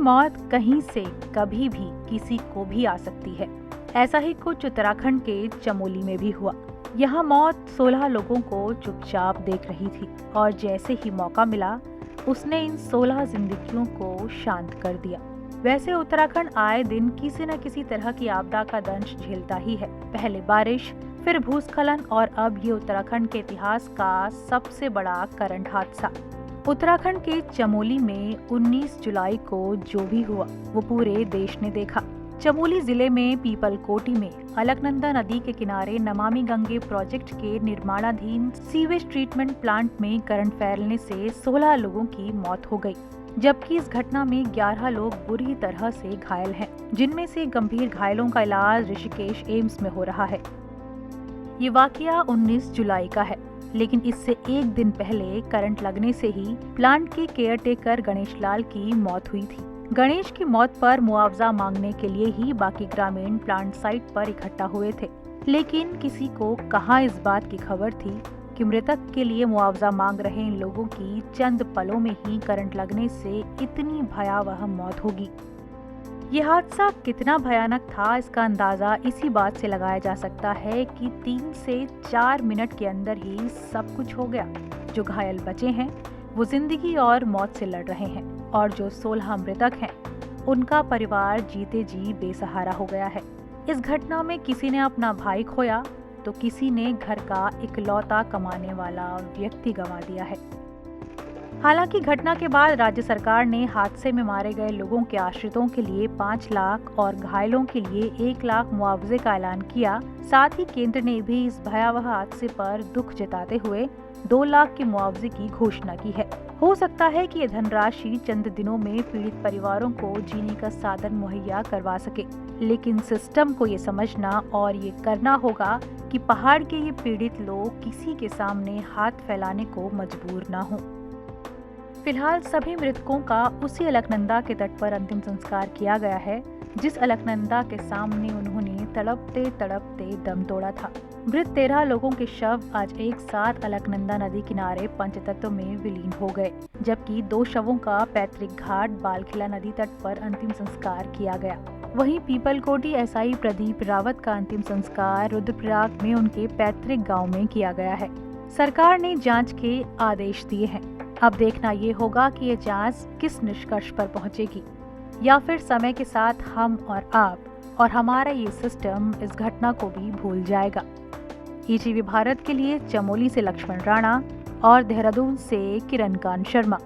मौत कहीं से कभी भी किसी को भी आ सकती है। ऐसा ही कुछ उत्तराखंड के चमोली में भी हुआ। यहाँ मौत 16 लोगों को चुपचाप देख रही थी और जैसे ही मौका मिला उसने इन 16 जिंदगियों को शांत कर दिया। वैसे उत्तराखंड आए दिन किसी न किसी तरह की आपदा का दंश झेलता ही है। पहले बारिश, फिर भूस्खलन और अब ये उत्तराखंड के इतिहास का सबसे बड़ा करंट हादसा। उत्तराखंड के चमोली में 19 जुलाई को जो भी हुआ वो पूरे देश ने देखा। चमोली जिले में पीपलकोटी में अलकनंदा नदी के किनारे नमामि गंगे प्रोजेक्ट के निर्माणाधीन सीवेज ट्रीटमेंट प्लांट में करंट फैलने से 16 लोगों की मौत हो गई, जबकि इस घटना में 11 लोग बुरी तरह से घायल हैं, जिनमें से गंभीर घायलों का इलाज ऋषिकेश एम्स में हो रहा है। ये वाकया 19 जुलाई का है, लेकिन इससे एक दिन पहले करंट लगने से ही प्लांट के केयरटेकर गणेश लाल की मौत हुई थी। गणेश की मौत पर मुआवजा मांगने के लिए ही बाकी ग्रामीण प्लांट साइट पर इकट्ठा हुए थे, लेकिन किसी को कहां इस बात की खबर थी कि मृतक के लिए मुआवजा मांग रहे इन लोगों की चंद पलों में ही करंट लगने से इतनी भयावह मौत होगी। ये हादसा कितना भयानक था इसका अंदाजा इसी बात से लगाया जा सकता है कि 3 से 4 मिनट के अंदर ही सब कुछ हो गया। जो घायल बचे हैं वो जिंदगी और मौत से लड़ रहे हैं और जो 16 मृतक हैं उनका परिवार जीते जी बेसहारा हो गया है। इस घटना में किसी ने अपना भाई खोया तो किसी ने घर का इकलौता कमाने वाला व्यक्ति गंवा दिया है। हालांकि घटना के बाद राज्य सरकार ने हादसे में मारे गए लोगों के आश्रितों के लिए 5 लाख और घायलों के लिए 1 लाख मुआवजे का ऐलान किया। साथ ही केंद्र ने भी इस भयावह हादसे पर दुख जताते हुए 2 लाख के मुआवजे की घोषणा की है। हो सकता है कि ये धनराशि चंद दिनों में पीड़ित परिवारों को जीने का साधन मुहैया करवा सके, लेकिन सिस्टम को ये समझना और ये करना होगा कि पहाड़ के ये पीड़ित लोग किसी के सामने हाथ फैलाने को मजबूर न हों। फिलहाल सभी मृतकों का उसी अलकनंदा के तट पर अंतिम संस्कार किया गया है, जिस अलकनंदा के सामने उन्होंने तड़पते तड़पते दम तोड़ा था। मृत 13 लोगों के शव आज एक साथ अलकनंदा नदी किनारे पंचतत्व में विलीन हो गए, जबकि 2 शवों का पैतृक घाट बालखिला नदी तट पर अंतिम संस्कार किया गया। वहीं पीपलकोटी एसआई प्रदीप रावत का अंतिम संस्कार रुद्रप्रयाग में उनके पैतृक गाँव में किया गया है। सरकार ने जाँच के आदेश दिए हैं। अब देखना ये होगा कि ये जांच किस निष्कर्ष पर पहुंचेगी, या फिर समय के साथ हम और आप और हमारा ये सिस्टम इस घटना को भी भूल जाएगा। ईटीवी भारत के लिए चमोली से लक्ष्मण राणा और देहरादून से किरण कांत शर्मा।